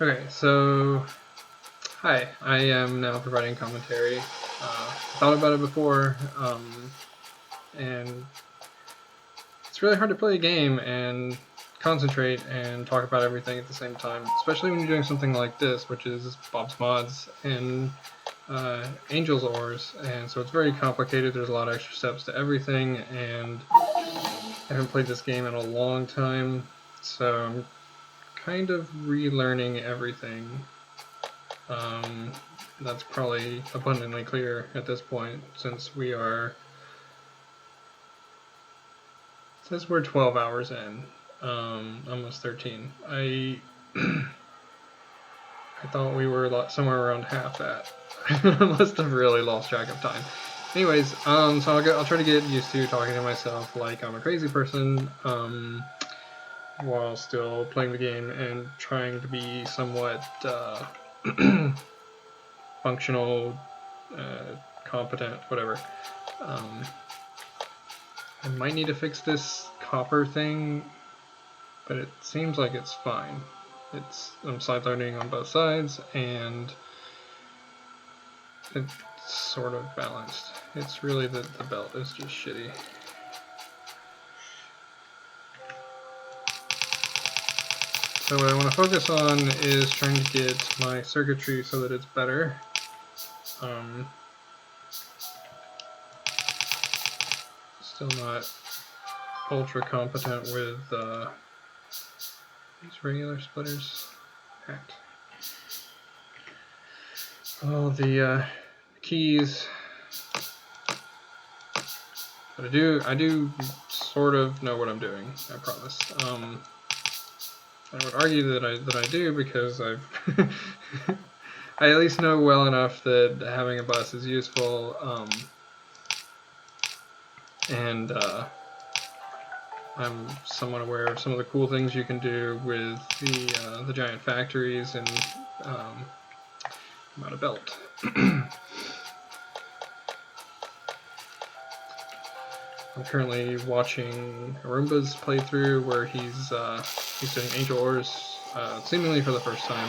Okay, so hi, I am now providing commentary. Thought about it before, and it's really hard to play a game and concentrate and talk about everything at the same time, especially when you're doing something like this, which is Bob's Mods and Angel's Ores, and so it's very complicated. There's a lot of extra steps to everything, and I haven't played this game in a long time, so I'm kind of relearning everything. That's probably abundantly clear at this point, since we're 12 hours in, almost 13. I I thought we were somewhere around half that. I must have really lost track of time. Anyways, so I'll try to get used to talking to myself like I'm a crazy person, while still playing the game and trying to be somewhat functional, competent, whatever. I might need to fix this copper thing, but it seems like it's fine. I'm side loading on both sides, and it's sort of balanced. It's really the belt is just shitty. So what I want to focus on is trying to get my circuitry so that it's better. Still not ultra competent with these regular splitters. Hacked. Oh, the keys. But I do sort of know what I'm doing. I promise. I would argue that I do, because I at least know well enough that having a bus is useful, and I'm somewhat aware of some of the cool things you can do with the giant factories, and I'm out of belt. I'm currently watching Arumba's playthrough, where he's doing Angel Ores, seemingly for the first time,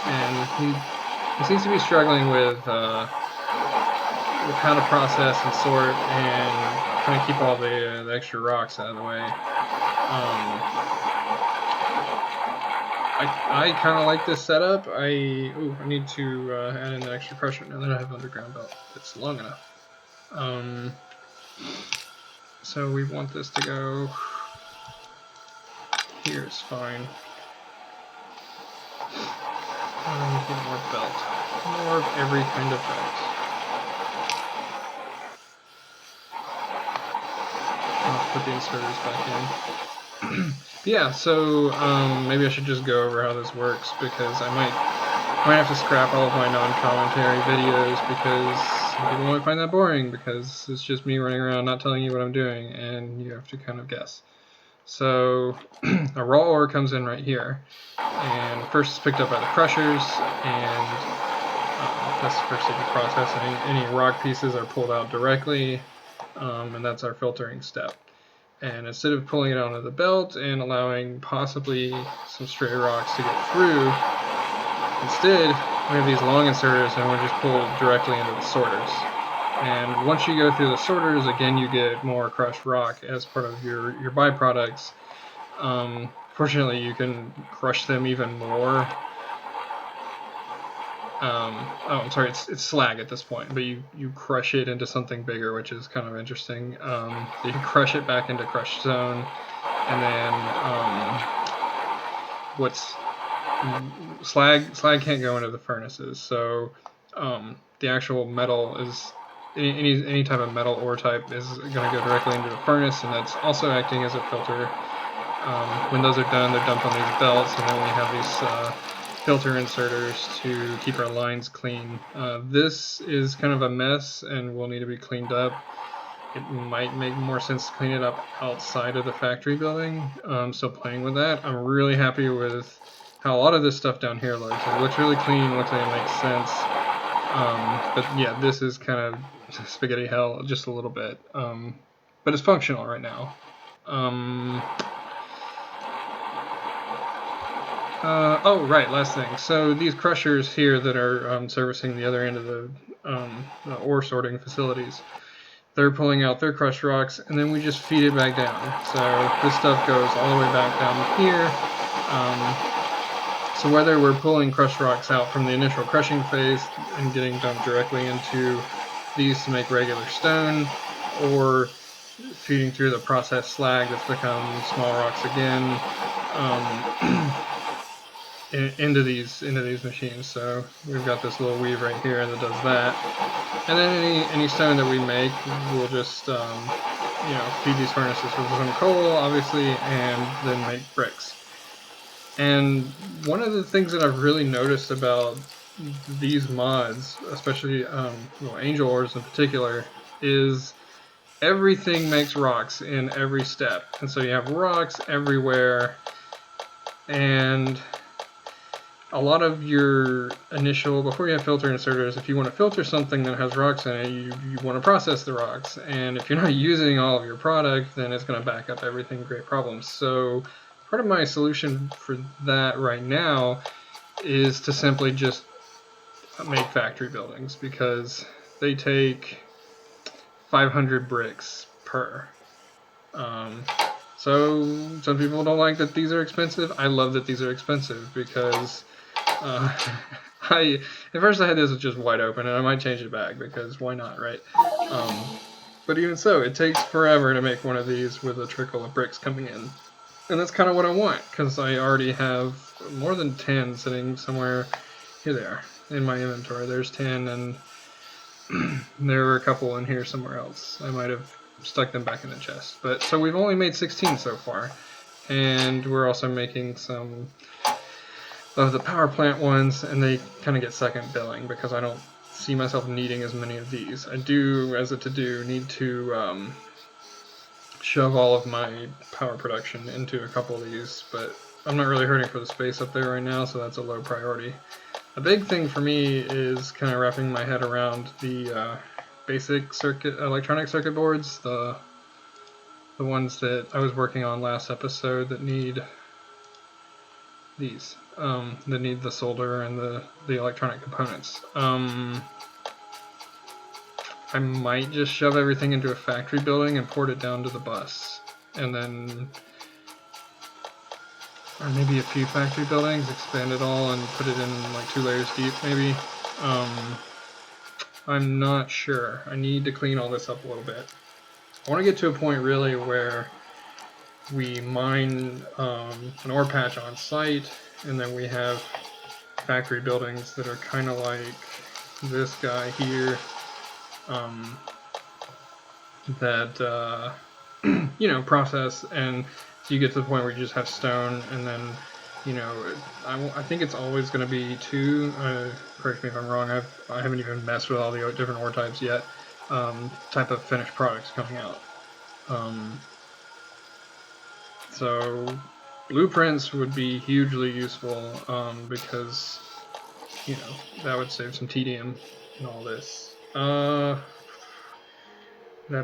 and he seems to be struggling with how to process and sort and kind of keep all the extra rocks out of the way. I kind of like this setup. I need to add in the extra pressure now that I have underground belt. It's long enough. So we want this to go here. Is fine. Get more belt. More of every kind of belt. I'll put the inserters back in. Yeah, so maybe I should just go over how this works, because I might have to scrap all of my non-commentary videos, because people might find that boring, because it's just me running around not telling you what I'm doing, and you have to kind of guess. So a raw ore comes in right here, and first it's picked up by the crushers, and that's the first stage of processing. Any rock pieces are pulled out directly, and that's our filtering step. And instead of pulling it onto the belt and allowing possibly some stray rocks to get through, instead we have these long inserters, and we're just pulled directly into the sorters. And once you go through the sorters, again, you get more crushed rock as part of your byproducts. Fortunately, you can crush them even more. I'm sorry, it's slag at this point, but you crush it into something bigger, which is kind of interesting. So you can crush it back into crushed stone, and then slag can't go into the furnaces, so the actual metal is any type of metal ore type is going to go directly into the furnace, and that's also acting as a filter. When those are done, they're dumped on these belts, and then we have these filter inserters to keep our lines clean. This is kind of a mess and will need to be cleaned up. It might make more sense to clean it up outside of the factory building. So playing with that, I'm really happy with how a lot of this stuff down here looks. It looks really clean, looks like it makes sense. But yeah, this is kind of spaghetti hell just a little bit. But it's functional right now. Oh, right, last thing. So these crushers here that are servicing the other end of the ore sorting facilities, they're pulling out their crushed rocks, and then we just feed it back down. So this stuff goes all the way back down here. So whether we're pulling crushed rocks out from the initial crushing phase and getting dumped directly into these to make regular stone, or feeding through the processed slag that's become small rocks again, into these machines. So we've got this little weave right here that does that, and then any stone that we make, we'll just feed these furnaces with some coal, obviously, and then make bricks. And one of the things that I've really noticed about these mods, especially angel ores in particular, is everything makes rocks in every step. And so you have rocks everywhere, and a lot of your initial, before you have filter inserters, if you want to filter something that has rocks in it, you want to process the rocks. And if you're not using all of your product, then it's going to back up everything, create problems. So part of my solution for that right now is to simply just make factory buildings, because they take 500 bricks per. So some people don't like that these are expensive. I love that these are expensive, because at first I had this just wide open, and I might change it back, because why not, right? But even so, it takes forever to make one of these with a trickle of bricks coming in. And that's kind of what I want, because I already have more than 10 sitting somewhere. Here they are in my inventory. There's 10, and there were a couple in here somewhere else. I might have stuck them back in the chest. But so we've only made 16 so far, and we're also making some of the power plant ones, and they kind of get second billing, because I don't see myself needing as many of these. I do, as a to-do, need to shove all of my power production into a couple of these, but I'm not really hurting for the space up there right now, so that's a low priority. A big thing for me is kind of wrapping my head around the basic electronic circuit boards, the ones that I was working on last episode that need these, that need the solder and the electronic components. I might just shove everything into a factory building and port it down to the bus, and then, or maybe a few factory buildings, expand it all and put it in like 2 layers deep, maybe. I'm not sure. I need to clean all this up a little bit. I want to get to a point really where we mine an ore patch on site, and then we have factory buildings that are kind of like this guy here, that process, and so you get to the point where you just have stone, and then I think it's always going to be 2. Correct me if I'm wrong. I haven't even messed with all the different ore types yet. Type of finished products coming out. So blueprints would be hugely useful, because that would save some tedium and all this. That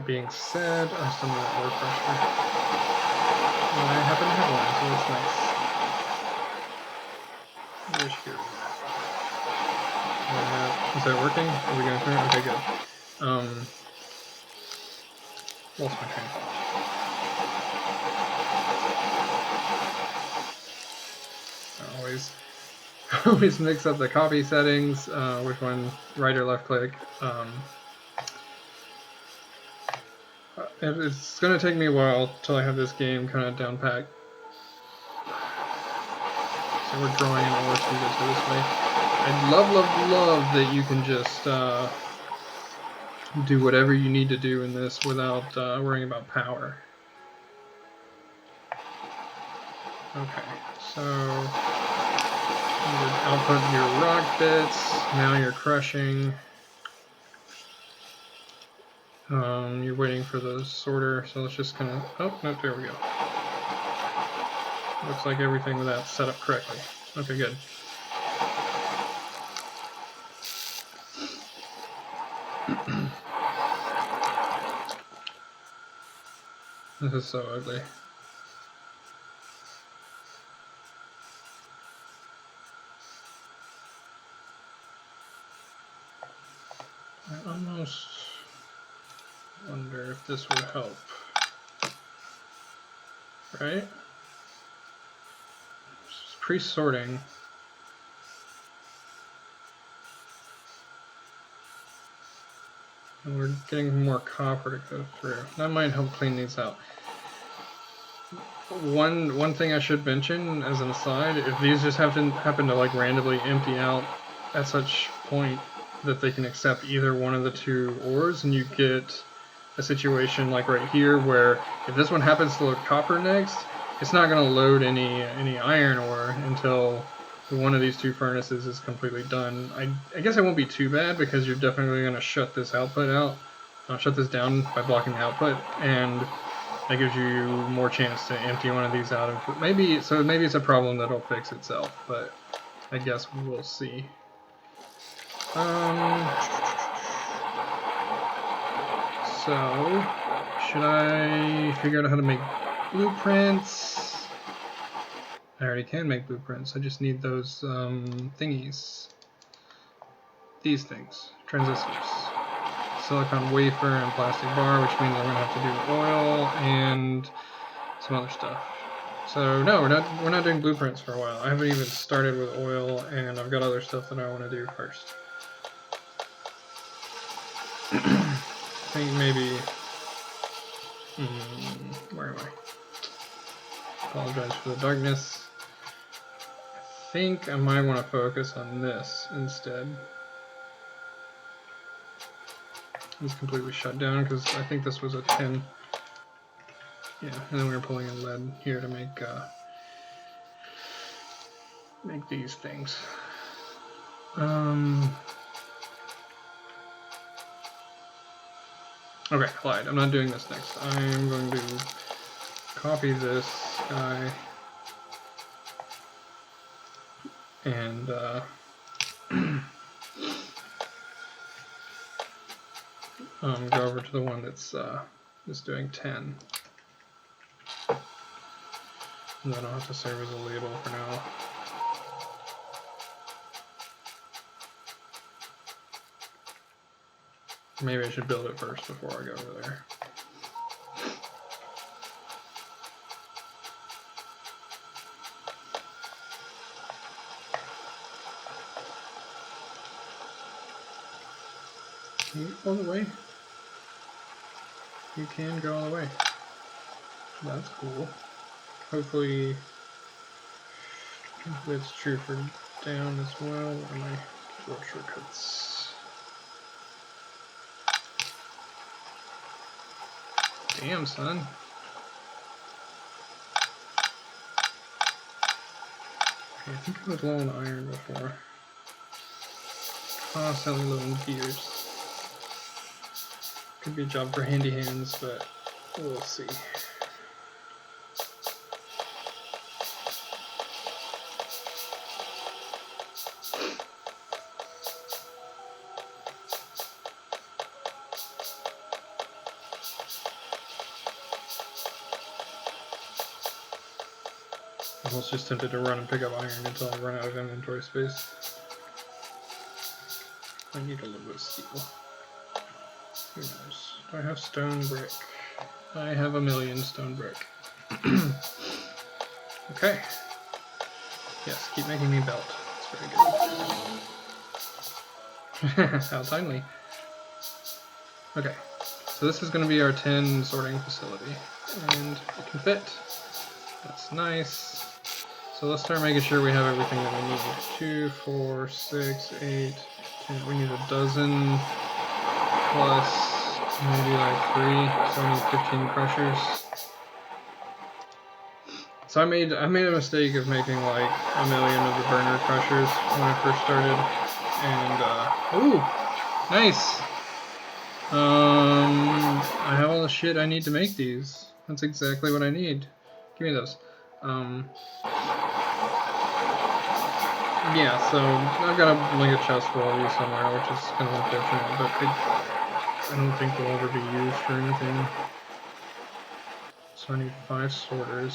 being said, I still need that ore pressure. And I happen to have one, so it's nice. Where's here? Is that working? Are we going through it? Okay, good. Lost my train of thought. I always mix up the copy settings, which one, right or left click. It's going to take me a while till I have this game kind of down packed. So we're drawing in ore so we go this way. I love that you can just do whatever you need to do in this without worrying about power. Okay, so you output your rock bits, now you're crushing. You're waiting for the sorter, so let's just kind of, oh, no, there we go. Looks like everything with that set up correctly. Okay, good. This is so ugly. almost wonder if this would help. Right? It's pre-sorting. And we're getting more copper to go through. That might help clean these out. One thing I should mention as an aside, if these just happen to like randomly empty out at such point that they can accept either one of the two ores, and you get a situation like right here where if this one happens to load copper next, it's not going to load any iron ore until one of these two furnaces is completely done. I guess it won't be too bad because you're definitely going to shut this output out, shut this down by blocking the output, and that gives you more chance to empty one of these out. Maybe it's a problem that'll fix itself, but I guess we'll see. So, should I figure out how to make blueprints? I already can make blueprints. I just need those thingies. These things. Transistors. Silicon wafer and plastic bar, which means I'm going to have to do oil and some other stuff. So no, we're not doing blueprints for a while. I haven't even started with oil, and I've got other stuff that I want to do first. I think maybe... where am I? Apologize for the darkness. I think I might want to focus on this instead. It's completely shut down because I think this was a 10. Yeah, and then we were pulling in lead here to make these things. Okay, lied. I'm not doing this next. I'm going to copy this guy and go over to the one that's doing 10. And then I'll have to serve as a label for now. Maybe I should build it first before I go over there. Can you go all the way? You can go all the way. That's cool. Hopefully it's true for down as well. Or my keyboard shortcuts. Damn, son. Okay, I think I was low on iron before. Constantly low on gears. Could be a job for handy hands, but we'll see. I was just tempted to run and pick up iron until I run out of inventory space. I need a little bit of steel. Who knows? Do I have stone brick? I have 1,000,000 stone brick. Okay. Yes, keep making me belt. That's very good. How timely. Okay. So this is going to be our 10 sorting facility. And it can fit. That's nice. So let's start making sure we have everything that we need. 2, 4, 6, 8, 10. We need a dozen plus maybe like 3. So I need 15 crushers. So I made a mistake of making like 1,000,000 of the burner crushers when I first started. And ooh, nice. I have all the shit I need to make these. That's exactly what I need. Give me those. Yeah, so I've got a chest full of these somewhere, which is kind of unfortunate, but I don't think they'll ever be used for anything. So I need 5 sorters.